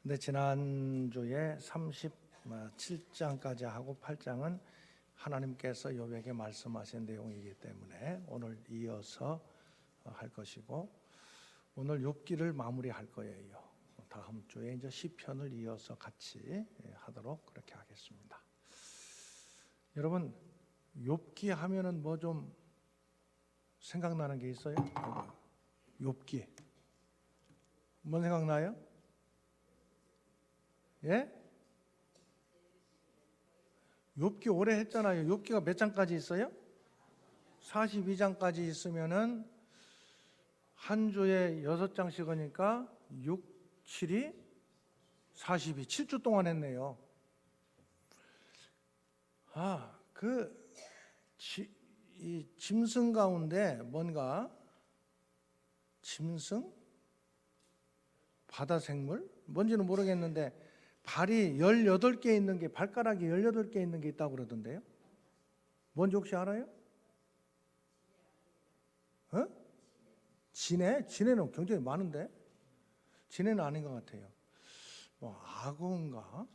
근데 지난주에 37장까지 하고 8장은 하나님께서 욥에게 말씀하신 내용이기 때문에 오늘 이어서 할 것이고, 오늘 욥기를 마무리할 거예요. 다음 주에 이제 시편을 이어서 같이 하도록 그렇게 하겠습니다. 여러분, 욥기 하면은 뭐 좀 생각나는 게 있어요? 욥기. 뭔 생각나요? 예? 욥기 오래 했잖아요. 욥기가 몇 장까지 있어요? 42장까지 있으면은 한 주에 6장씩 하니까 6, 7이 42, 7주 동안 했네요. 이 짐승 가운데 뭔가 짐승? 바다 생물? 뭔지는 모르겠는데 발이 18개 있는 게, 발가락이 18개 있는 게 있다고 그러던데요. 뭔지 혹시 알아요? 지네? 지네는 굉장히 많은데? 지네는 아닌 것 같아요. 뭐 악어인가?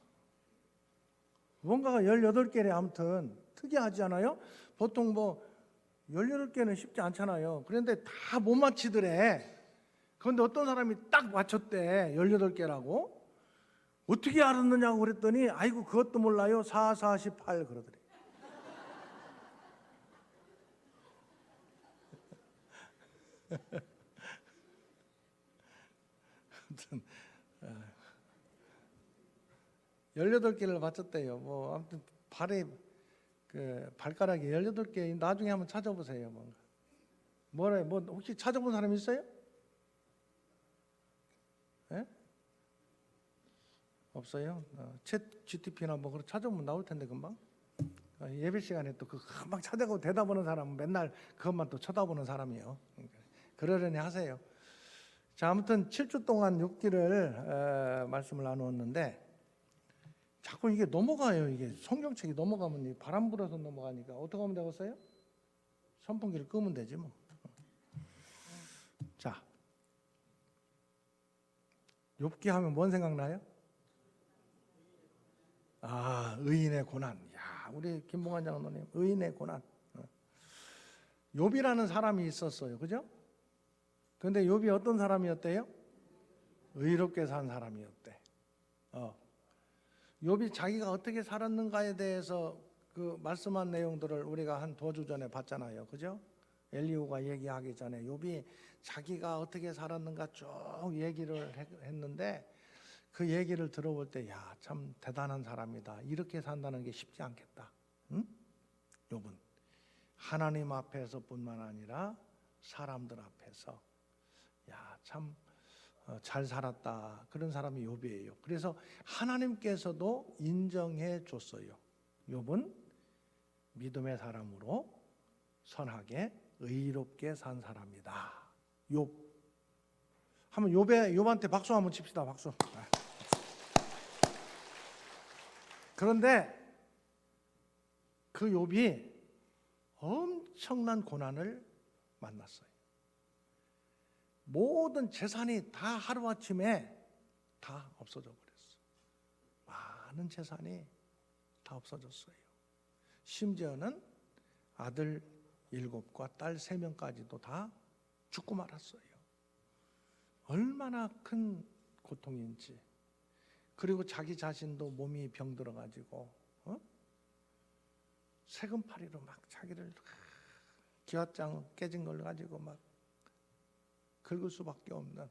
뭔가가 18개래. 아무튼 특이하지 않아요? 보통 뭐 18개는 쉽지 않잖아요. 그런데 다 못 맞히더래. 그런데 어떤 사람이 딱 맞췄대. 18개라고. 어떻게 알았느냐고 그랬더니 아이고 그것도 몰라요. 4, 48 그러더래. 아무튼 18개를 맞췄대요. 뭐 아무튼 발에 발가락이 18개. 나중에 한번 찾아보세요. 뭐래? 뭐 혹시 찾아본 사람 있어요? 예? 없어요? 챗 GTP나 뭐 그런 찾아보면 나올 텐데 금방. 예배 시간에 또 금방 찾아가고 대답하는 사람은 맨날 그것만 또 쳐다보는 사람이요. 그러려니 하세요. 자, 아무튼 7주 동안 욥기를 말씀을 나누었는데 자꾸 이게 넘어가요. 이게 성경책이 넘어가면 바람 불어서 넘어가니까 어떻게 하면 되겠어요? 선풍기를 끄면 되지 뭐. 자, 욥기 하면 뭔 생각나요? 의인의 고난. 야, 우리 김봉환 장로님, 의인의 고난. 욥이라는 사람이 있었어요. 그죠? 그런데 욥이 어떤 사람이었대요? 의롭게 산 사람이었대. 욥이 자기가 어떻게 살았는가에 대해서 그 말씀한 내용들을 우리가 한 2주 전에 봤잖아요. 그죠? 엘리후가 얘기하기 전에 욥이 자기가 어떻게 살았는가 쭉 얘기를 했는데, 그 얘기를 들어볼 때 야, 참 대단한 사람이다. 이렇게 산다는 게 쉽지 않겠다. 응? 욥은 하나님 앞에서뿐만 아니라 사람들 앞에서 야, 참 잘 살았다. 그런 사람이 욥이에요. 그래서 하나님께서도 인정해 줬어요. 욥은 믿음의 사람으로 선하게 의롭게 산 사람이다. 욥. 한번 욥한테 박수 한번 칩시다. 박수. 그런데 그 욥이 엄청난 고난을 만났어요. 모든 재산이 다 하루아침에 다 없어져 버렸어. 많은 재산이 다 없어졌어요. 심지어는 아들 7과 딸 3명까지도 다 죽고 말았어요. 얼마나 큰 고통인지. 그리고 자기 자신도 몸이 병들어가지고 세금파리로 막 자기를 기와장 깨진 걸 가지고 막 긁을 수밖에 없는,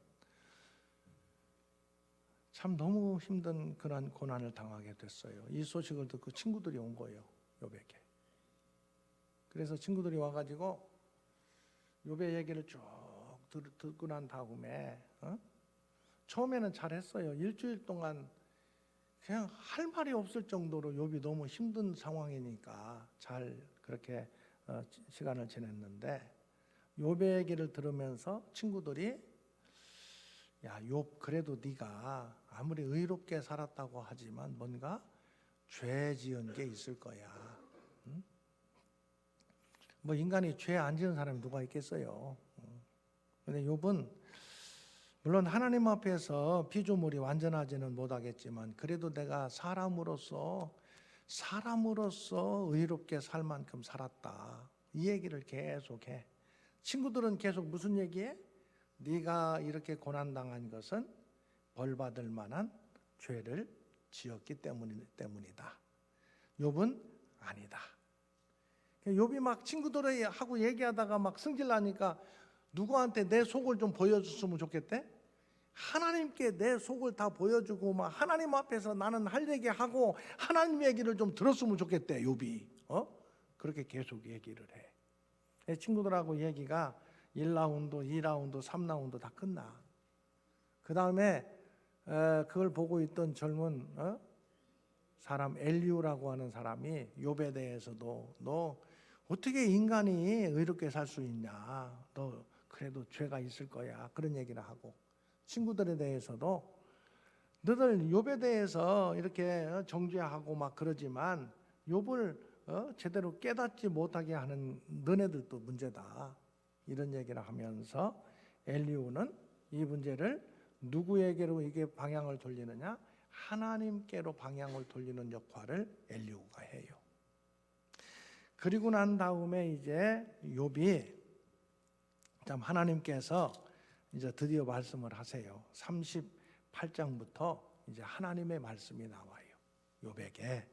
참 너무 힘든 그런 고난을 당하게 됐어요. 이 소식을 듣고 친구들이 온 거예요. 욥에게. 그래서 친구들이 와가지고 욥의 얘기를 쭉 듣고 난 다음에 처음에는 잘했어요. 일주일 동안 그냥 할 말이 없을 정도로 욥이 너무 힘든 상황이니까 잘 그렇게 시간을 지냈는데, 욥의 얘기를 들으면서 친구들이 야, 욥 그래도 네가 아무리 의롭게 살았다고 하지만 뭔가 죄 지은 게 있을 거야. 응? 뭐 인간이 죄 안 지은 사람이 누가 있겠어요. 근데 욥은 물론 하나님 앞에서 피조물이 완전하지는 못하겠지만 그래도 내가 사람으로서 의롭게 살 만큼 살았다. 이 얘기를 계속해. 친구들은 계속 무슨 얘기해? 네가 이렇게 고난당한 것은 벌받을 만한 죄를 지었기 때문이다. 욥은 아니다. 욥이 막 친구들하고 얘기하다가 막 승질나니까 누구한테 내 속을 좀 보여줬으면 좋겠대? 하나님께 내 속을 다 보여주고 막 하나님 앞에서 나는 할 얘기하고 하나님 얘기를 좀 들었으면 좋겠대. 욥이 그렇게 계속 얘기를 해. 내 친구들하고 얘기가 1라운드, 2라운드, 3라운드 다 끝나. 그 다음에 그걸 보고 있던 젊은 사람 엘리우라고 하는 사람이 욥에 대해서도 너 어떻게 인간이 의롭게 살 수 있냐? 너 그래도 죄가 있을 거야. 그런 얘기를 하고 친구들에 대해서도 너들 욥에 대해서 이렇게 정죄하고 막 그러지만 욥을 제대로 깨닫지 못하게 하는 너네들도 문제다. 이런 얘기를 하면서 엘리우는 이 문제를 누구에게로 이게 방향을 돌리느냐? 하나님께로 방향을 돌리는 역할을 엘리우가 해요. 그리고 난 다음에 이제 욥이 참 하나님께서 이제 드디어 말씀을 하세요. 38장부터 이제 하나님의 말씀이 나와요. 욥에게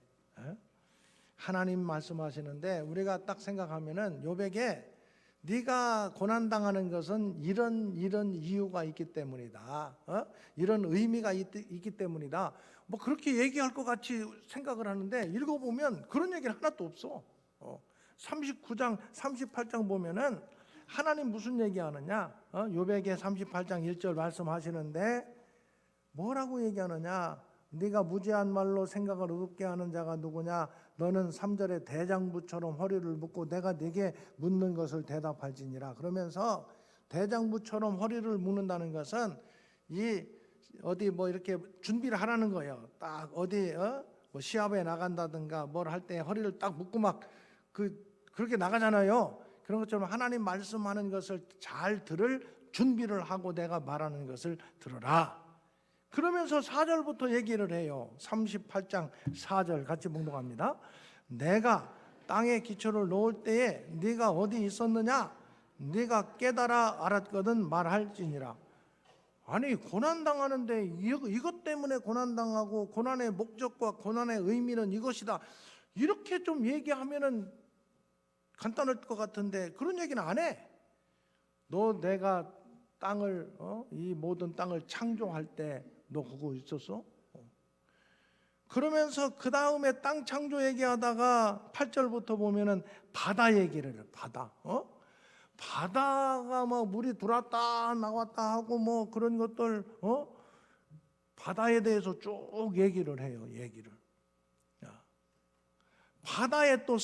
하나님 말씀하시는데 우리가 딱 생각하면은 욥에게 네가 고난 당하는 것은 이런 이유가 있기 때문이다. 이런 의미가 있기 때문이다. 뭐 그렇게 얘기할 것 같이 생각을 하는데 읽어보면 그런 얘기는 하나도 없어. 39장, 38장 보면은 하나님 무슨 얘기하느냐? 욥에게 38장 1절 말씀하시는데 뭐라고 얘기하느냐? 네가 무지한 말로 생각을 어둡게 하는 자가 누구냐? 너는 3절에 대장부처럼 허리를 묶고 내가 네게 묻는 것을 대답할지니라. 그러면서 대장부처럼 허리를 묶는다는 것은 이 어디 뭐 이렇게 준비를 하라는 거예요. 딱 어디 뭐 시합에 나간다든가 뭘 할 때 허리를 딱 묶고 막 그렇게 나가잖아요. 그런 것처럼 하나님 말씀하는 것을 잘 들을 준비를 하고 내가 말하는 것을 들으라. 그러면서 4절부터 얘기를 해요. 38장 4절 같이 봉독합니다. 내가 땅에 기초를 놓을 때에 네가 어디 있었느냐? 네가 깨달아 알았거든 말할지니라. 아니 고난당하는데 이것 때문에 고난당하고 고난의 목적과 고난의 의미는 이것이다. 이렇게 좀 얘기하면은 간단할 것 같은데 그런 얘기는 안 해. 너 내가 땅을 이 모든 땅을 창조할 때 너 그거 있었어? 그러면서 그 다음에 땅 창조 얘기하다가 8절부터 보면은 바다 얘기를 해요. 바다. 바다가 뭐 물이 들어왔다 나왔다 하고 뭐 그런 것들 바다에 대해서 쭉 얘기를 해요. 얘기를. 바다에 또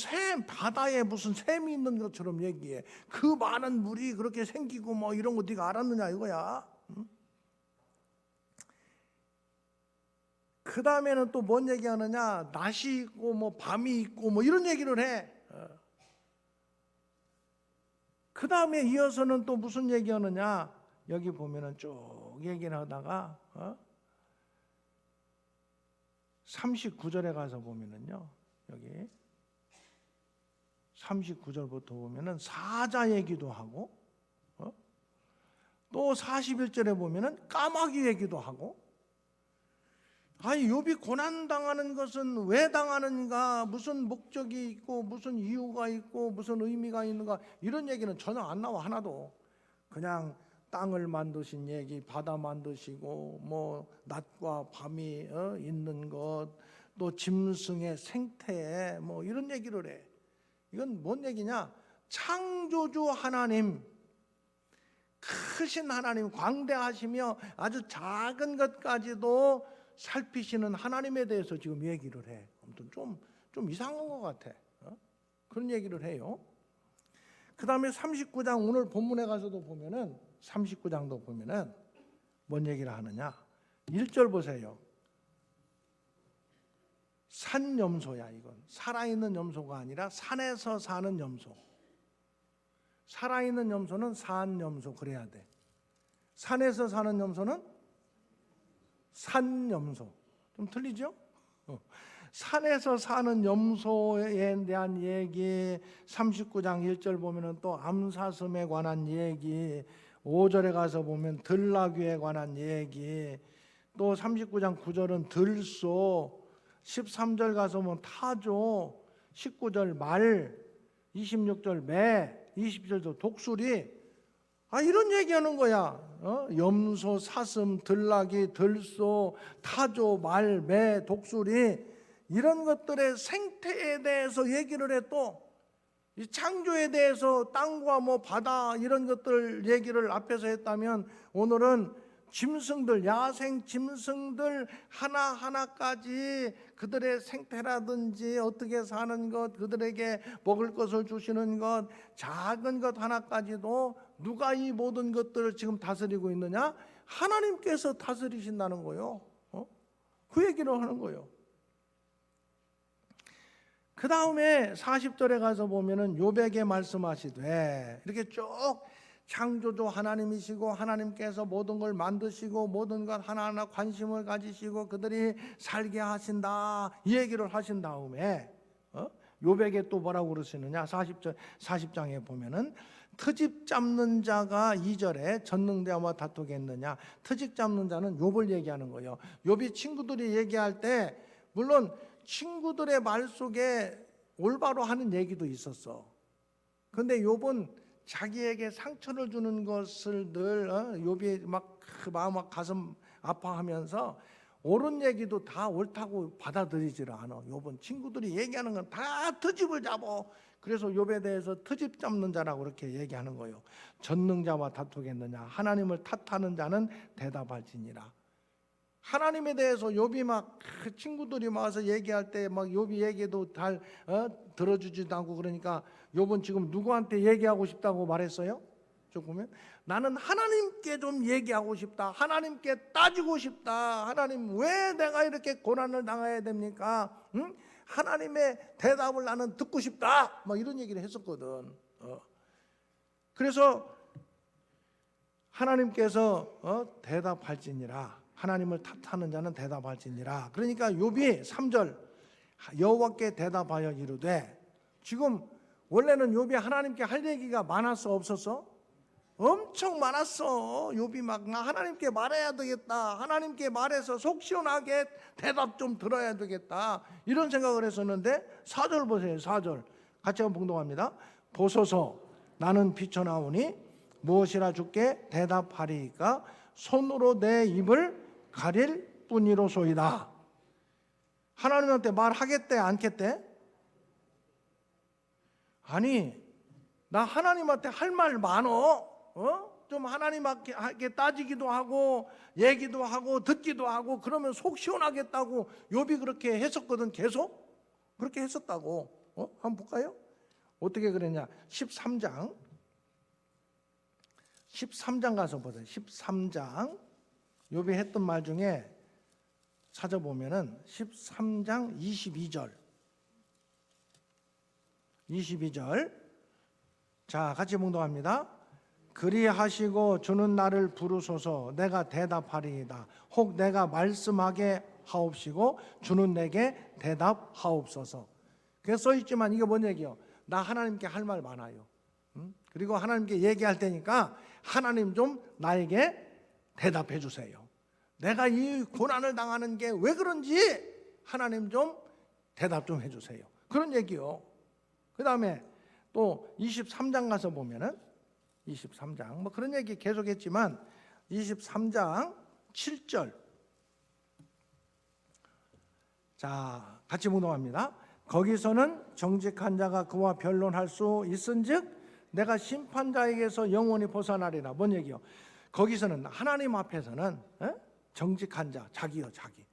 바다에 무슨 샘이 있는 것처럼 얘기해. 그 많은 물이 그렇게 생기고 뭐 이런 거 네가 알았느냐 이거야. 응? 그 다음에는 또 뭔 얘기하느냐? 낮이 있고 뭐 밤이 있고 뭐 이런 얘기를 해. 그 다음에 이어서는 또 무슨 얘기하느냐? 여기 보면은 쭉 얘기를 하다가 39절에 가서 보면은요. 여기 39절부터 보면은 사자 얘기도 하고 또 41절에 보면은 까마귀 얘기도 하고 아니 욥이 고난 당하는 것은 왜 당하는가? 무슨 목적이 있고 무슨 이유가 있고 무슨 의미가 있는가? 이런 얘기는 전혀 안 나와 하나도. 그냥 땅을 만드신 얘기, 바다 만드시고 뭐 낮과 밤이 있는 것, 또 짐승의 생태 뭐 이런 얘기를 해. 이건 뭔 얘기냐? 창조주 하나님, 크신 하나님, 광대하시며 아주 작은 것까지도 살피시는 하나님에 대해서 지금 얘기를 해. 아무튼 좀 이상한 것 같아. 그런 얘기를 해요. 그 다음에 39장 오늘 본문에 가서도 보면은 39장도 보면은 뭔 얘기를 하느냐? 1절 보세요. 산염소야 이건. 살아있는 염소가 아니라 산에서 사는 염소. 살아있는 염소는 산염소 그래야 돼. 산에서 사는 염소는 산염소. 좀 틀리죠? 산에서 사는 염소에 대한 얘기, 39장 1절 보면은 또 암사슴에 관한 얘기, 5절에 가서 보면 들나귀에 관한 얘기, 또 39장 9절은 들소, 13절 가서 보면 타조, 19절 말, 26절 매, 20절도 독수리. 이런 얘기하는 거야. 염소, 사슴, 들나귀, 들소, 타조, 말, 매, 독수리, 이런 것들의 생태에 대해서 얘기를 해. 또 이 창조에 대해서 땅과 뭐 바다 이런 것들 얘기를 앞에서 했다면, 오늘은 짐승들, 야생 짐승들 하나하나까지 그들의 생태라든지 어떻게 사는 것, 그들에게 먹을 것을 주시는 것, 작은 것 하나까지도 누가 이 모든 것들을 지금 다스리고 있느냐? 하나님께서 다스리신다는 거예요. 그 얘기를 하는 거예요. 그 다음에 40절에 가서 보면은 욥에게 말씀하시되, 이렇게 쭉 창조주 하나님이시고 하나님께서 모든 걸 만드시고 모든 것 하나하나 관심을 가지시고 그들이 살게 하신다, 이 얘기를 하신 다음에 욥에게 또 뭐라고 그러시느냐? 40장에 보면은 트집 잡는 자가 2절에 전능자와 다투겠느냐. 트집 잡는 자는 욥을 얘기하는 거예요. 욥이 친구들이 얘기할 때 물론 친구들의 말 속에 올바로 하는 얘기도 있었어. 그런데 욥은 자기에게 상처를 주는 것을 늘 욥이 막 그 마음 가슴 아파하면서 옳은 얘기도 다 옳다고 받아들이지를 않아. 욥은 친구들이 얘기하는 건 다 트집을 잡어. 그래서 욥에 대해서 트집 잡는 자라고 그렇게 얘기하는 거예요. 전능자와 다투겠느냐. 하나님을 탓하는 자는 대답할지니라. 하나님에 대해서 욥이 막 친구들이 와서 얘기할 때 막 욥이 얘기도 잘 들어주지도 않고, 그러니까 욥은 지금 누구한테 얘기하고 싶다고 말했어요? 좀 보면 나는 하나님께 좀 얘기하고 싶다. 하나님께 따지고 싶다. 하나님, 왜 내가 이렇게 고난을 당해야 됩니까? 응? 하나님의 대답을 나는 듣고 싶다. 막 이런 얘기를 했었거든. 그래서 하나님께서 대답할지니라. 하나님을 탓하는 자는 대답할지니라. 그러니까 욥이 3절 여호와께 대답하여 이르되, 지금 원래는 욥이 하나님께 할 얘기가 많았어, 없었어? 엄청 많았어. 욥이 막 나 하나님께 말해야 되겠다, 하나님께 말해서 속 시원하게 대답 좀 들어야 되겠다, 이런 생각을 했었는데 4절 보세요. 4절 같이 한번 봉독합니다. 보소서, 나는 비쳐나오니 무엇이라 주께 대답하리이까? 손으로 내 입을 가릴 뿐이로소이다. 하나님한테 말하겠대, 않겠대? 아니, 나 하나님한테 할 말 많어. 좀 하나님께 따지기도 하고 얘기도 하고 듣기도 하고 그러면 속 시원하겠다고 욥이 그렇게 했었거든. 계속 그렇게 했었다고. 한번 볼까요? 어떻게 그랬냐? 13장 가서 보세요. 13장 욥이 했던 말 중에 찾아보면은 13장 22절 자, 같이 봉독합니다. 그리하시고 주는 나를 부르소서, 내가 대답하리이다. 혹 내가 말씀하게 하옵시고 주는 내게 대답하옵소서. 그게 써있지만 이게 뭔 얘기예요? 나 하나님께 할 말 많아요. 그리고 하나님께 얘기할 테니까 하나님 좀 나에게 대답해 주세요. 내가 이 고난을 당하는 게 왜 그런지 하나님 좀 대답 좀 해주세요. 그런 얘기요. 그 다음에 또 23장 가서 보면은 23장 뭐 그런 얘기 계속했지만 23장 7절 자, 같이 묵독합니다. 거기서는 정직한 자가 그와 변론할 수 있은즉 내가 심판자에게서 영원히 벗어나리라. 뭔 얘기요? 거기서는 하나님 앞에서는 정직한 자, 자기요, 자기.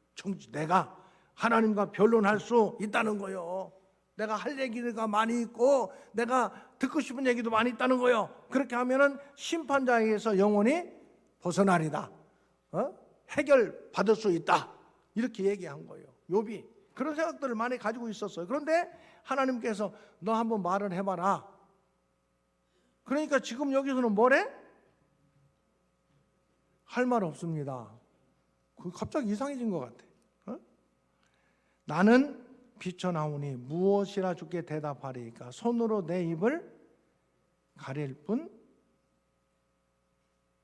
내가 하나님과 변론할 수 있다는 거요. 내가 할 얘기가 많이 있고 내가 듣고 싶은 얘기도 많이 있다는 거요. 그렇게 하면은 심판자에게서 영원히 벗어나리다. 해결 받을 수 있다. 이렇게 얘기한 거예요. 욥이 그런 생각들을 많이 가지고 있었어요. 그런데 하나님께서 너 한번 말을 해봐라. 그러니까 지금 여기서는 뭐래? 할 말 없습니다. 그 갑자기 이상해진 것 같아. 어? 나는 비쳐나오니 무엇이라 주께 대답하리이까? 손으로 내 입을 가릴 뿐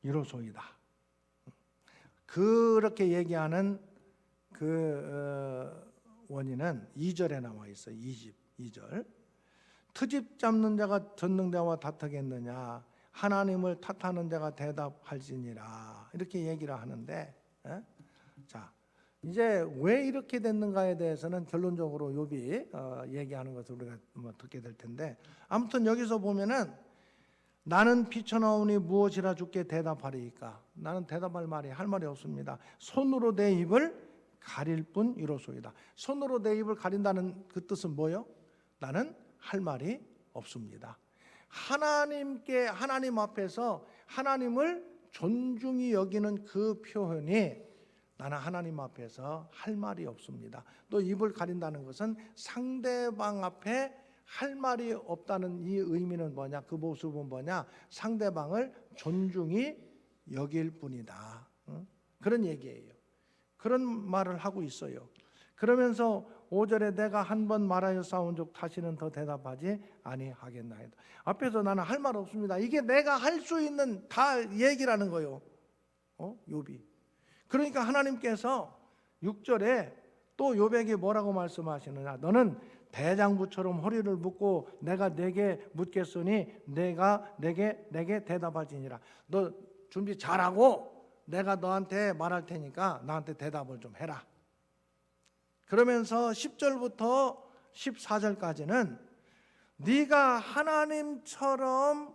이로소이다. 그렇게 얘기하는 그 원인은 2절에 나와 있어요. 2절. 트집 잡는 자가 전능자와 다투겠느냐? 하나님을 탓하는 자가 대답할지니라. 이렇게 얘기를 하는데, 자, 이제 왜 이렇게 됐는가에 대해서는 결론적으로 욥이 얘기하는 것을 우리가 듣게 될 텐데, 아무튼 여기서 보면은 나는 비쳐나오니 무엇이라 주께 대답하리이까? 나는 대답할 말이 할 말이 없습니다. 손으로 내 입을 가릴 뿐 이로소이다. 손으로 내 입을 가린다는 그 뜻은 뭐요? 나는 할 말이 없습니다. 하나님 앞에서 하나님을 존중히 여기는 그 표현이 나는 하나님 앞에서 할 말이 없습니다. 또 입을 가린다는 것은 상대방 앞에 할 말이 없다는 이 의미는 뭐냐? 그 모습은 뭐냐? 상대방을 존중히 여길 뿐이다. 그런 얘기예요. 그런 말을 하고 있어요. 그러면서 5절에 내가 한 번 말하여 싸운 적 다시는 더 대답하지 아니하겠나이다. 앞에서 나는 할 말 없습니다. 이게 내가 할 수 있는 다 얘기라는 거예요. 욥이. 그러니까 하나님께서 6절에 또 욥에게 뭐라고 말씀하시느냐? 너는 대장부처럼 허리를 묶고 내가 내게 묻겠으니 내가 내게 대답하지니라. 너 준비 잘하고 내가 너한테 말할 테니까 나한테 대답을 좀 해라. 그러면서 10절부터 14절까지는 네가 하나님처럼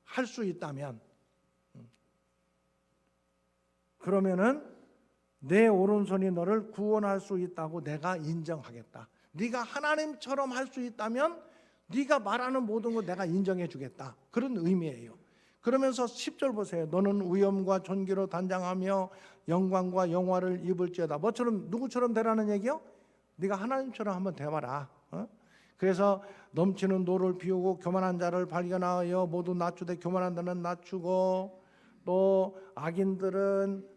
할 수 있다면 그러면은 내 오른손이 너를 구원할 수 있다고 내가 인정하겠다. 네가 하나님처럼 할 수 있다면 네가 말하는 모든 거 내가 인정해 주겠다. 그런 의미예요. 그러면서 10절 보세요. 너는 위엄과 존귀로 단장하며 영광과 영화를 입을지어다. 뭐처럼 누구처럼 되라는 얘기요? 네가 하나님처럼 한번 돼봐라. 그래서 넘치는 노를 비우고 교만한 자를 발견하여 모두 낮추되 교만한 자는 낮추고 또 악인들은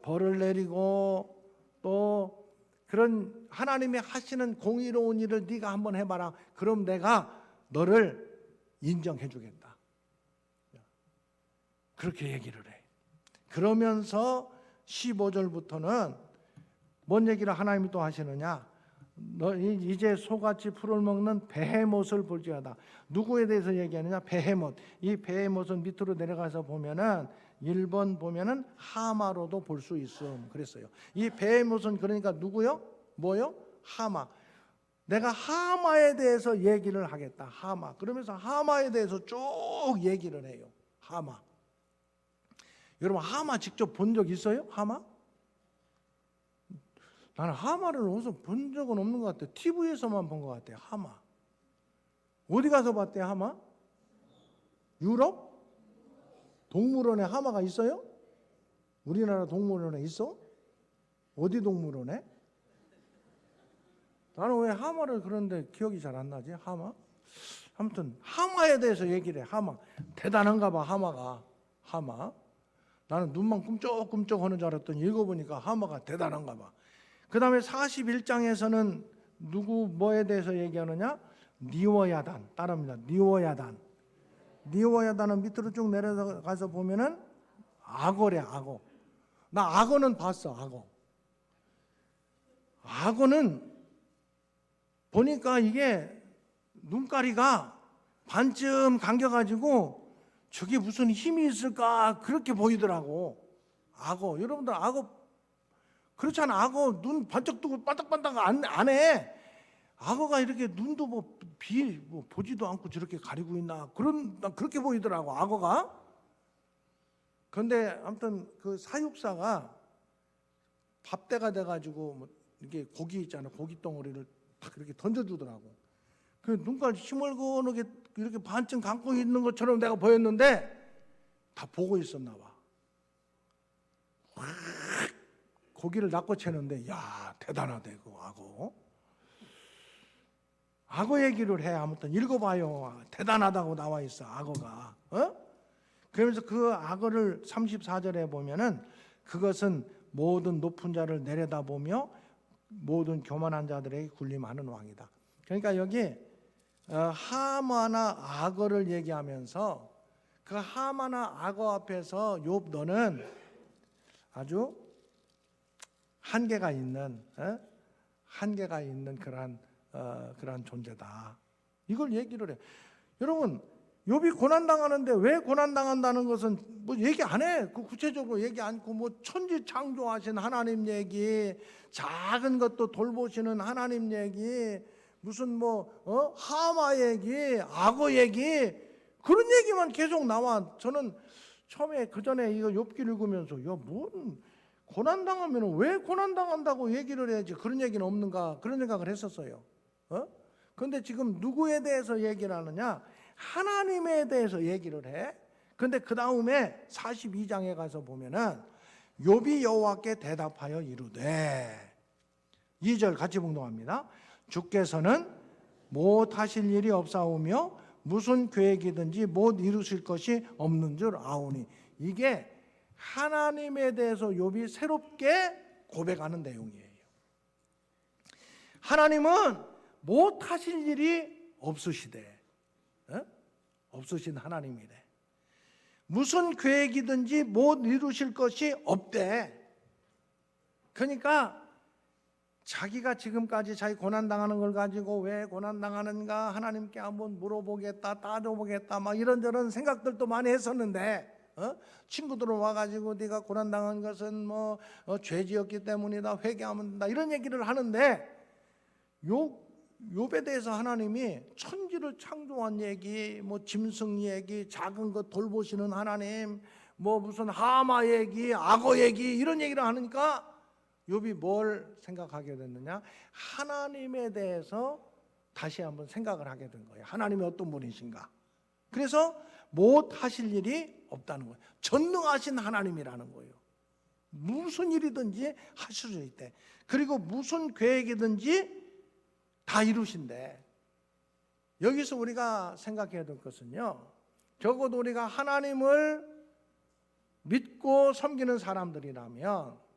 벌을 내리고 또 그런 하나님이 하시는 공의로운 일을 네가 한번 해봐라. 그럼 내가 너를 인정해 주겠다. 그렇게 얘기를 해. 그러면서 15절부터는 뭔 얘기를 하나님이 또 하시느냐? 너 이제 소같이 풀을 먹는 베헤못을 볼지어다. 누구에 대해서 얘기하느냐? 베헤못. 이 베헤못은 밑으로 내려가서 보면은 1번 보면은 하마로도 볼 수 있음 그랬어요. 이 베헤못은 그러니까 누구요? 뭐요? 하마. 내가 하마에 대해서 얘기를 하겠다. 하마. 그러면서 하마에 대해서 쭉 얘기를 해요. 하마. 여러분 하마 직접 본 적 있어요? 하마? 나는 하마를 어디서 본 적은 없는 것 같아요. TV에서만 본 것 같아요. 하마. 어디 가서 봤대요? 하마? 유럽? 동물원에 하마가 있어요? 우리나라 동물원에 있어? 어디 동물원에? 나는 왜 하마를 그런데 기억이 잘 안 나지? 하마? 아무튼 하마에 대해서 얘기를 해. 하마. 대단한가 봐. 하마가. 하마. 나는 눈만 꿈쩍꿈쩍 하는 줄 알았더니 읽어보니까 하마가 대단한가 봐. 그 다음에 41장에서는 누구 뭐에 대해서 얘기하느냐? 니워야단. 따라합니다. 니워야단. 니워야단은 밑으로 쭉 내려가서 보면은 악어래. 악어. 나 악어는 봤어. 악어. 악어는 보니까 이게 눈가리가 반쯤 감겨가지고 저게 무슨 힘이 있을까 그렇게 보이더라고. 악어. 여러분들 악어 그렇잖아. 악어 눈 반짝 뜨고 반딱반딱 안 해. 악어가 이렇게 눈도 뭐 보지도 않고 저렇게 가리고 있나 난 그렇게 보이더라고. 악어가. 그런데 아무튼 그 사육사가 밥때가 돼가지고 뭐 이렇게 고기 있잖아. 고기 덩어리를 딱 이렇게 던져주더라고. 그 눈깔 시멀건하게 이렇게 반쯤 감고 있는 것처럼 내가 보였는데 다 보고 있었나 봐. 고기를 낚아채는데 야 대단하대 그 악어. 악어 얘기를 해. 아무튼 읽어봐요. 대단하다고 나와 있어 악어가. 그러면서 그 악어를 34절에 보면은 그것은 모든 높은 자를 내려다보며 모든 교만한 자들에게 군림하는 왕이다. 그러니까 여기 하마나 악어를 얘기하면서 그 하마나 악어 앞에서 욥 너는 아주 한계가 있는 그러한 존재다. 이걸 얘기를 해. 여러분, 욥이 고난 당하는데 왜 고난 당한다는 것은 뭐 얘기 안 해. 그 구체적으로 얘기 않고 뭐 천지 창조하신 하나님 얘기, 작은 것도 돌보시는 하나님 얘기, 무슨 뭐 하마 얘기, 악어 얘기, 그런 얘기만 계속 나와. 저는 처음에 그 전에 이거 욥기 읽으면서 뭔 고난 당하면 왜 고난 당한다고 얘기를 해야지, 그런 얘기는 없는가, 그런 생각을 했었어요. 그런데 지금 누구에 대해서 얘기를 하느냐? 하나님에 대해서 얘기를 해. 그런데 그 다음에 42장에 가서 보면은 욥이 여호와께 대답하여 이르되, 2절 같이 봉독합니다. 주께서는 못하실 일이 없사오며 무슨 계획이든지 못 이루실 것이 없는 줄 아오니. 이게 하나님에 대해서 욥이 새롭게 고백하는 내용이에요. 하나님은 못하실 일이 없으시대. 없으신 하나님이래. 무슨 계획이든지 못 이루실 것이 없대. 그러니까 자기가 지금까지 자기 고난당하는 걸 가지고 왜 고난당하는가 하나님께 한번 물어보겠다, 따져보겠다, 막 이런저런 생각들도 많이 했었는데, 친구들은 와가지고 네가 고난당한 것은 뭐 죄지었기 때문이다, 회개하면 된다, 이런 얘기를 하는데, 욥에 대해서 하나님이 천지를 창조한 얘기, 뭐 짐승 얘기, 작은 것 돌보시는 하나님, 뭐 무슨 하마 얘기, 악어 얘기, 이런 얘기를 하니까 욥이 뭘 생각하게 됐느냐? 하나님에 대해서 다시 한번 생각을 하게 된 거예요. 하나님이 어떤 분이신가? 그래서 못하실 일이 없다는 거예요. 전능하신 하나님이라는 거예요. 무슨 일이든지 하실 수 있대. 그리고 무슨 계획이든지 다 이루신대. 여기서 우리가 생각해야 될 것은요, 적어도 우리가 하나님을 믿고 섬기는 사람들이라면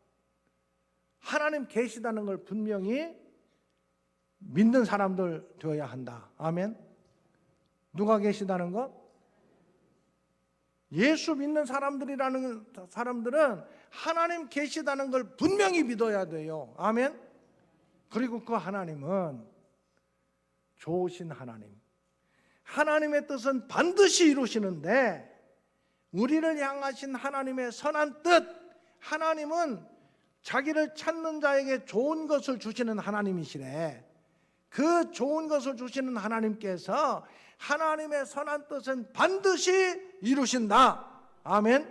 하나님 계시다는 걸 분명히 믿는 사람들 되어야 한다. 아멘. 누가 계시다는 것? 예수 믿는 사람들은 하나님 계시다는 걸 분명히 믿어야 돼요. 아멘. 그리고 그 하나님은 좋으신 하나님, 하나님의 뜻은 반드시 이루시는데, 우리를 향하신 하나님의 선한 뜻, 하나님은 자기를 찾는 자에게 좋은 것을 주시는 하나님이시래. 그 좋은 것을 주시는 하나님께서 하나님의 선한 뜻은 반드시 이루신다. 아멘.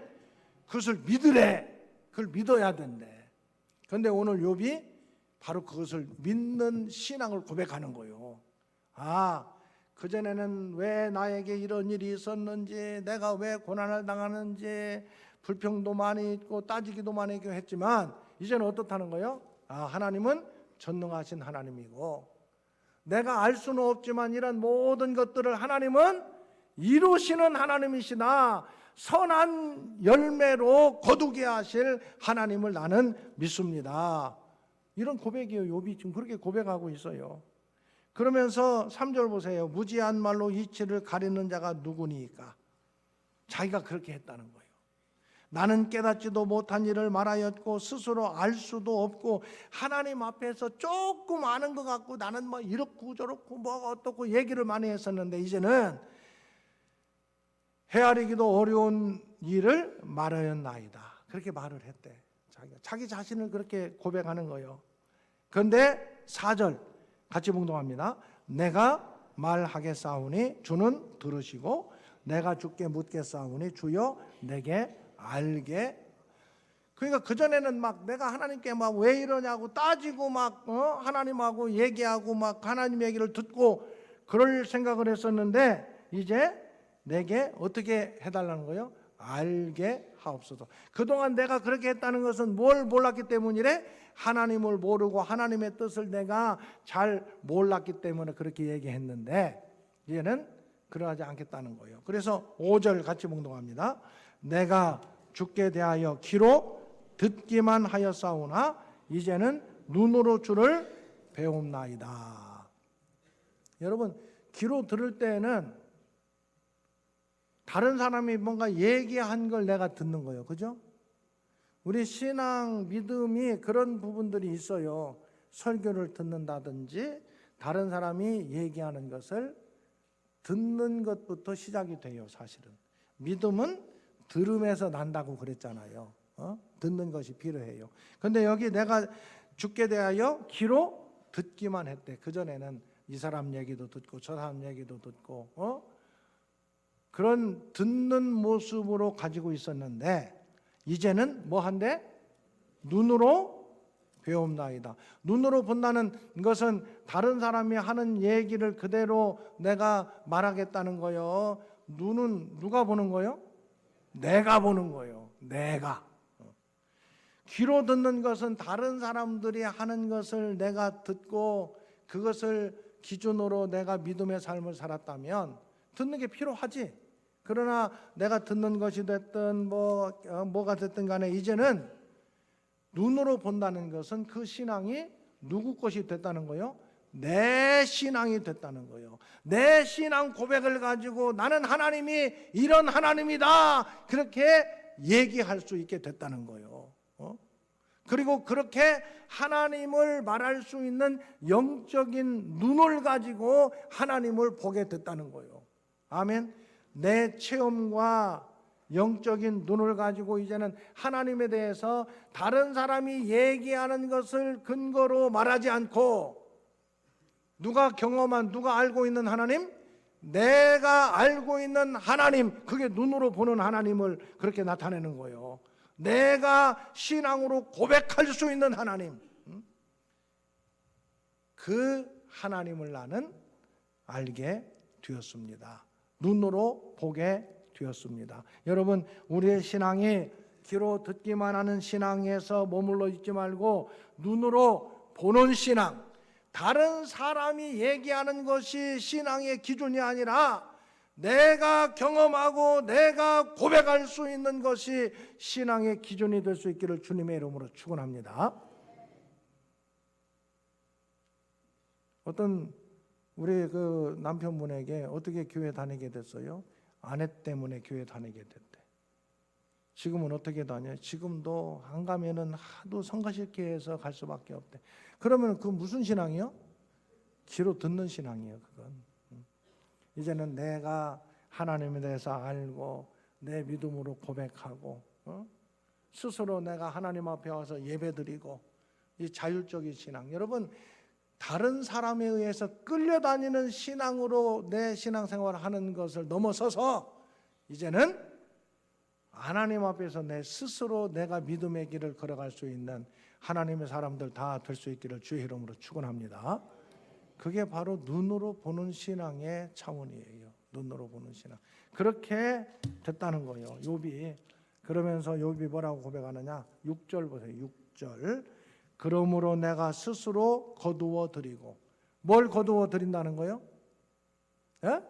그것을 믿으래. 그걸 믿어야 된대. 그런데 오늘 욥이 바로 그것을 믿는 신앙을 고백하는 거예요. 그전에는 왜 나에게 이런 일이 있었는지, 내가 왜 고난을 당하는지 불평도 많이 있고 따지기도 많이 했지만, 이제는 어떻다는 거예요? 하나님은 전능하신 하나님이고, 내가 알 수는 없지만 이런 모든 것들을 하나님은 이루시는 하나님이시나, 선한 열매로 거두게 하실 하나님을 나는 믿습니다. 이런 고백이에요. 욥이 지금 그렇게 고백하고 있어요. 그러면서 3절 보세요. 무지한 말로 이치를 가리는 자가 누구니까? 자기가 그렇게 했다는 거예요. 나는 깨닫지도 못한 일을 말하였고 스스로 알 수도 없고, 하나님 앞에서 조금 아는 것 같고 나는 뭐 이렇고 저렇고 뭐가 어떻고 얘기를 많이 했었는데, 이제는 헤아리기도 어려운 일을 말하였나이다. 그렇게 말을 했대. 자기 자신을 그렇게 고백하는 거예요. 그런데 4절 같이 봉독합니다. 내가 말하겠사오니 주는 들으시고 내가 주께 묻겠사오니 주여 내게 알게. 그러니까 그전에는 막 내가 하나님께 막 왜 이러냐고 따지고 막 하나님하고 얘기하고 막 하나님 얘기를 듣고 그럴 생각을 했었는데, 이제 내게 어떻게 해달라는 거예요? 알게 하옵소서. 그동안 내가 그렇게 했다는 것은 뭘 몰랐기 때문이래? 하나님을 모르고 하나님의 뜻을 내가 잘 몰랐기 때문에 그렇게 얘기했는데, 이제는 그러하지 않겠다는 거예요. 그래서 5절 같이 봉독합니다. 내가 주께 대하여 귀로 듣기만 하였사오나 이제는 눈으로 주를 배움나이다. 여러분, 귀로 들을 때는 다른 사람이 뭔가 얘기한 걸 내가 듣는 거예요. 그죠? 우리 신앙 믿음이 그런 부분들이 있어요. 설교를 듣는다든지 다른 사람이 얘기하는 것을 듣는 것부터 시작이 돼요. 사실은 믿음은 들음에서 난다고 그랬잖아요. 듣는 것이 필요해요. 그런데 여기 내가 주께 대하여 귀로 듣기만 했대. 그전에는 이 사람 얘기도 듣고 저 사람 얘기도 듣고 그런 듣는 모습으로 가지고 있었는데 이제는 뭐 한대? 눈으로 배움나이다. 눈으로 본다는 것은 다른 사람이 하는 얘기를 그대로 내가 말하겠다는 거예요. 눈은 누가 보는 거예요? 내가 보는 거예요. 내가. 귀로 듣는 것은 다른 사람들이 하는 것을 내가 듣고 그것을 기준으로 내가 믿음의 삶을 살았다면 듣는 게 필요하지. 그러나 내가 듣는 것이 됐든 뭐가 됐든 간에 이제는 눈으로 본다는 것은 그 신앙이 누구 것이 됐다는 거예요? 내 신앙이 됐다는 거예요. 내 신앙 고백을 가지고 나는 하나님이 이런 하나님이다 그렇게 얘기할 수 있게 됐다는 거예요. 그리고 그렇게 하나님을 말할 수 있는 영적인 눈을 가지고 하나님을 보게 됐다는 거예요. 아멘. 내 체험과 영적인 눈을 가지고 이제는 하나님에 대해서 다른 사람이 얘기하는 것을 근거로 말하지 않고 누가 경험한, 누가 알고 있는 하나님? 내가 알고 있는 하나님, 그게 눈으로 보는 하나님을 그렇게 나타내는 거예요. 내가 신앙으로 고백할 수 있는 하나님, 그 하나님을 나는 알게 되었습니다. 눈으로 보게 되었습니다. 여러분, 우리의 신앙이 귀로 듣기만 하는 신앙에서 머물러 있지 말고 눈으로 보는 신앙, 다른 사람이 얘기하는 것이 신앙의 기준이 아니라 내가 경험하고 내가 고백할 수 있는 것이 신앙의 기준이 될 수 있기를 주님의 이름으로 축원합니다. 어떤 우리 그 남편분에게 어떻게 교회 다니게 됐어요? 아내 때문에 교회 다니게 됐대. 지금은 어떻게 다녀요? 지금도 안 가면은 하도 성가실교회에서 갈 수밖에 없대. 그러면 그 무슨 신앙이요? 귀로 듣는 신앙이에요. 그건 이제는 내가 하나님에 대해서 알고 내 믿음으로 고백하고 스스로 내가 하나님 앞에 와서 예배드리고 이 자율적인 신앙. 여러분, 다른 사람에 의해서 끌려다니는 신앙으로 내 신앙생활을 하는 것을 넘어서서 이제는 하나님 앞에서 내 스스로 내가 믿음의 길을 걸어갈 수 있는 하나님의 사람들 다 될 수 있기를 주의 이름으로 축원합니다. 그게 바로 눈으로 보는 신앙의 차원이에요. 눈으로 보는 신앙. 그렇게 됐다는 거예요. 욥이. 그러면서 욥이 뭐라고 고백하느냐? 6절 보세요. 6절. 그러므로 내가 스스로 거두어 드리고. 뭘 거두어 드린다는 거예요? 예?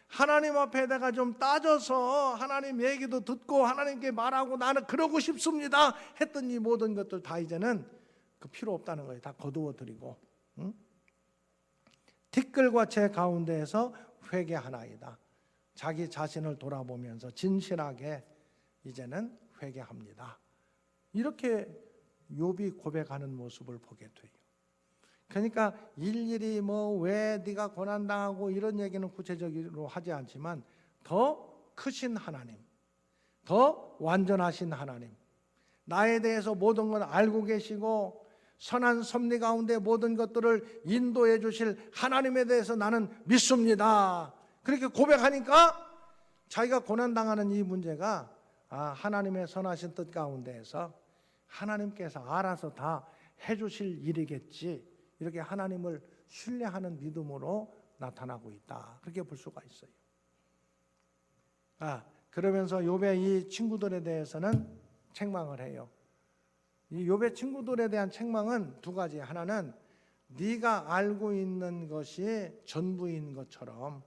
하나님 앞에 내가 좀 따져서 하나님 얘기도 듣고 하나님께 말하고 나는 그러고 싶습니다 했더니 모든 것들 다 이제는 그 필요 없다는 거예요. 다 거두어 드리고. 티끌과 제 가운데에서 회개하나이다. 자기 자신을 돌아보면서 진실하게 이제는 회개합니다. 이렇게 욥이 고백하는 모습을 보게 돼요. 그러니까 일일이 왜 네가 고난당하고 이런 얘기는 구체적으로 하지 않지만 더 크신 하나님, 더 완전하신 하나님, 나에 대해서 모든 걸 알고 계시고 선한 섭리 가운데 모든 것들을 인도해 주실 하나님에 대해서 나는 믿습니다. 그렇게 고백하니까 자기가 고난당하는 이 문제가 하나님의 선하신 뜻 가운데에서 하나님께서 알아서 다 해주실 일이겠지, 이렇게 하나님을 신뢰하는 믿음으로 나타나고 있다. 그렇게 볼 수가 있어요. 그러면서 욥의 이 친구들에 대해서는 책망을 해요. 이 욥의 친구들에 대한 책망은 두 가지. 하나는 네가 알고 있는 것이 전부인 것처럼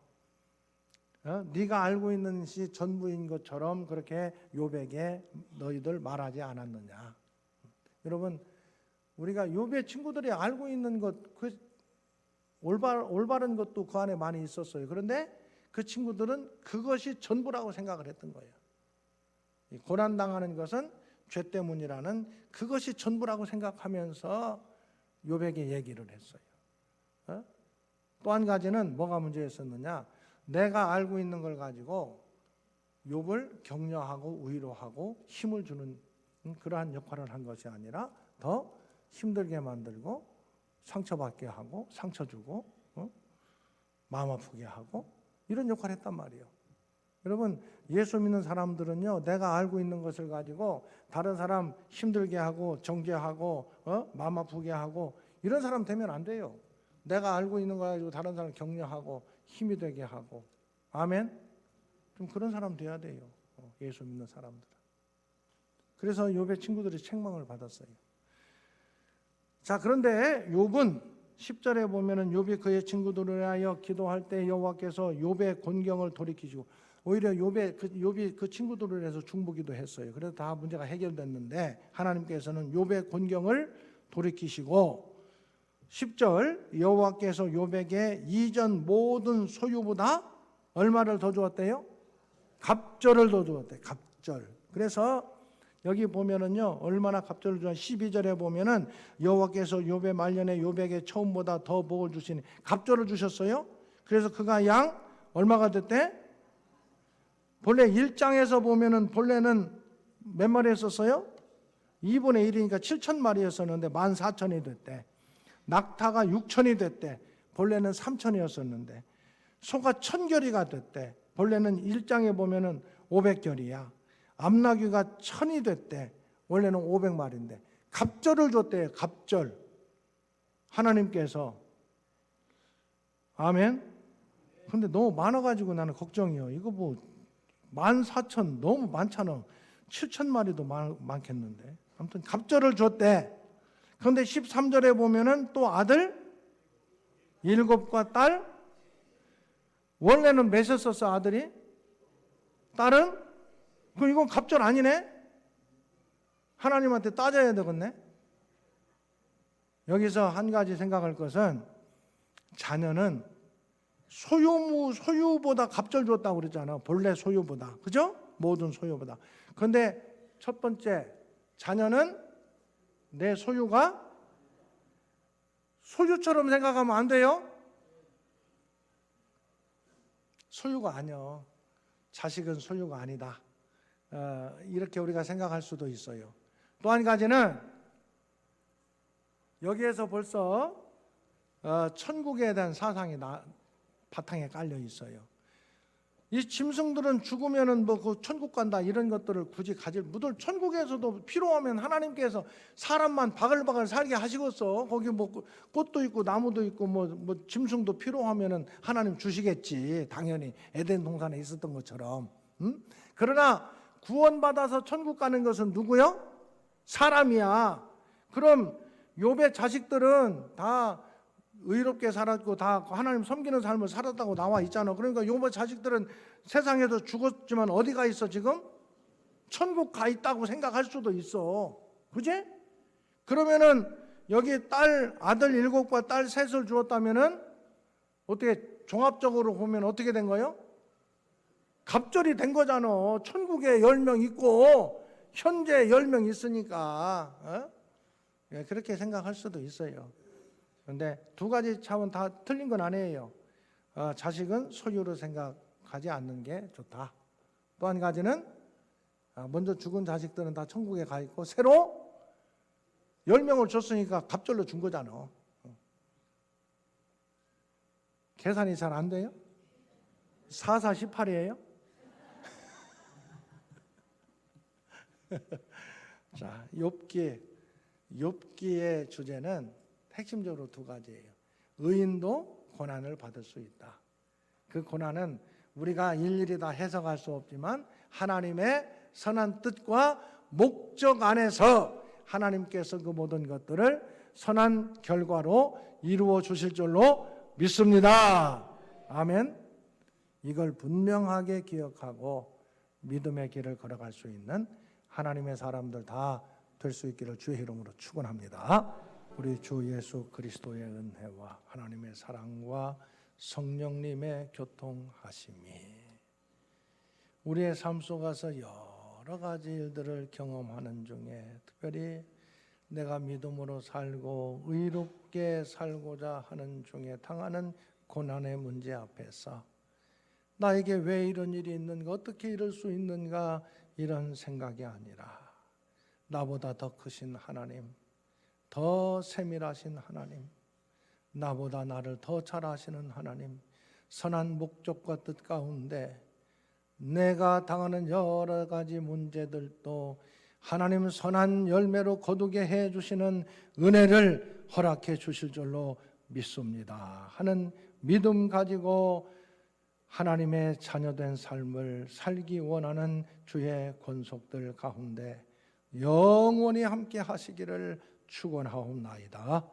네가 알고 있는 것이 전부인 것처럼 그렇게 욥에게 너희들 말하지 않았느냐. 여러분, 우리가 욥의 친구들이 알고 있는 것, 그 올바른 것도 그 안에 많이 있었어요. 그런데 그 친구들은 그것이 전부라고 생각을 했던 거예요. 고난당하는 것은 죄 때문이라는 그것이 전부라고 생각하면서 욥에게 얘기를 했어요. 또 한 가지는 뭐가 문제였었느냐? 내가 알고 있는 걸 가지고 욥을 격려하고 위로하고 힘을 주는 그러한 역할을 한 것이 아니라 더 힘들게 만들고 상처받게 하고 상처 주고 마음 아프게 하고 이런 역할을 했단 말이에요. 여러분, 예수 믿는 사람들은요, 내가 알고 있는 것을 가지고 다른 사람 힘들게 하고 정죄하고 마음 아프게 하고 이런 사람 되면 안 돼요. 내가 알고 있는 거 가지고 다른 사람 격려하고 힘이 되게 하고. 아멘. 좀 그런 사람 돼야 돼요. 예수 믿는 사람들은. 그래서 욥의 친구들이 책망을 받았어요. 자, 그런데 욥은 10절에 보면은 욥이 그의 친구들을 위하여 기도할 때 여호와께서 욥의 곤경을 돌이키시고, 오히려 욥이 그 친구들을 위해서 중보기도 했어요. 그래서 다 문제가 해결됐는데 하나님께서는 욥의 곤경을 돌이키시고 10절 여호와께서 욥에게 이전 모든 소유보다 얼마를 더 주었대요? 갑절을 더 주었대요. 갑절. 그래서 여기 보면은요, 얼마나 갑절을 주었냐? 12절에 보면은 여호와께서 욥의 말년에 욥에게 처음보다 더 복을 주시니 갑절을 주셨어요. 그래서 그가 양 얼마가 됐대? 본래 1장에서 보면은 본래는 몇 마리였었어요? 2분의 1이니까 7,000마리였었는데 14,000이 됐대. 낙타가 6,000이 됐대. 본래는 3,000이었었는데 소가 1,000결이가 됐대. 본래는 1장에 보면은 500결이야. 암나귀가 1,000이 됐대. 원래는 500마리인데 갑절을 줬대요. 갑절. 하나님께서. 아멘. 근데 너무 많아가지고 나는 걱정이요. 이거 뭐 14,000 너무 많잖아. 7,000마리도 많겠는데. 아무튼 갑절을 줬대. 그런데 13절에 보면은 또 아들 7과 딸. 원래는 몇이었었어 아들이? 딸은? 그럼 이건 갑절 아니네? 하나님한테 따져야 되겠네? 여기서 한 가지 생각할 것은 자녀는 소유보다 갑절 줬다고 그랬잖아. 본래 소유보다. 그죠? 모든 소유보다. 그런데 첫 번째, 자녀는 내 소유가 소유처럼 생각하면 안 돼요. 소유가 아니요. 자식은 소유가 아니다. 이렇게 우리가 생각할 수도 있어요. 또 한 가지는 여기에서 벌써 천국에 대한 사상이 바탕에 깔려 있어요. 이 짐승들은 죽으면은 뭐 그 천국 간다 이런 것들을 굳이 무들 천국에서도 필요하면 하나님께서 사람만 바글바글 살게 하시겠어. 거기 뭐 꽃도 있고 나무도 있고 뭐 짐승도 필요하면은 하나님 주시겠지. 당연히 에덴 동산에 있었던 것처럼. 그러나 구원받아서 천국 가는 것은 누구요? 사람이야. 그럼 욥의 자식들은 다 의롭게 살았고 다 하나님 섬기는 삶을 살았다고 나와 있잖아. 그러니까 욥의 자식들은 세상에서 죽었지만 어디가 있어 지금? 천국 가 있다고 생각할 수도 있어. 그지? 그러면은 여기 아들 7과 딸 3을 주었다면은 어떻게 종합적으로 보면 어떻게 된 거예요? 갑절이 된 거잖아. 천국에 10명 있고 현재 10명 있으니까 그렇게 생각할 수도 있어요. 그런데 두 가지 차원 다 틀린 건 아니에요. 자식은 소유로 생각하지 않는 게 좋다. 또 한 가지는 먼저 죽은 자식들은 다 천국에 가 있고 새로 10명을 줬으니까 갑절로 준 거잖아. 계산이 잘 안 돼요? 4, 4, 18이에요? 자, 욥기의 주제는 핵심적으로 두 가지예요. 의인도 고난을 받을 수 있다. 그 고난은 우리가 일일이 다 해석할 수 없지만 하나님의 선한 뜻과 목적 안에서 하나님께서 그 모든 것들을 선한 결과로 이루어 주실 줄로 믿습니다. 아멘. 이걸 분명하게 기억하고 믿음의 길을 걸어갈 수 있는 하나님의 사람들 다 될 수 있기를 주의 이름으로 축원합니다. 우리 주 예수 그리스도의 은혜와 하나님의 사랑과 성령님의 교통하심이 우리의 삶 속에서 여러 가지 일들을 경험하는 중에 특별히 내가 믿음으로 살고 의롭게 살고자 하는 중에 당하는 고난의 문제 앞에서 나에게 왜 이런 일이 있는가, 어떻게 이럴 수 있는가, 이런 생각이 아니라 나보다 더 크신 하나님, 더 세밀하신 하나님, 나보다 나를 더 잘 아시는 하나님, 선한 목적과 뜻 가운데 내가 당하는 여러 가지 문제들도 하나님 선한 열매로 거두게 해주시는 은혜를 허락해 주실 줄로 믿습니다 하는 믿음 가지고 하나님의 자녀된 삶을 살기 원하는 주의 권속들 가운데 영원히 함께 하시기를 축원하옵나이다.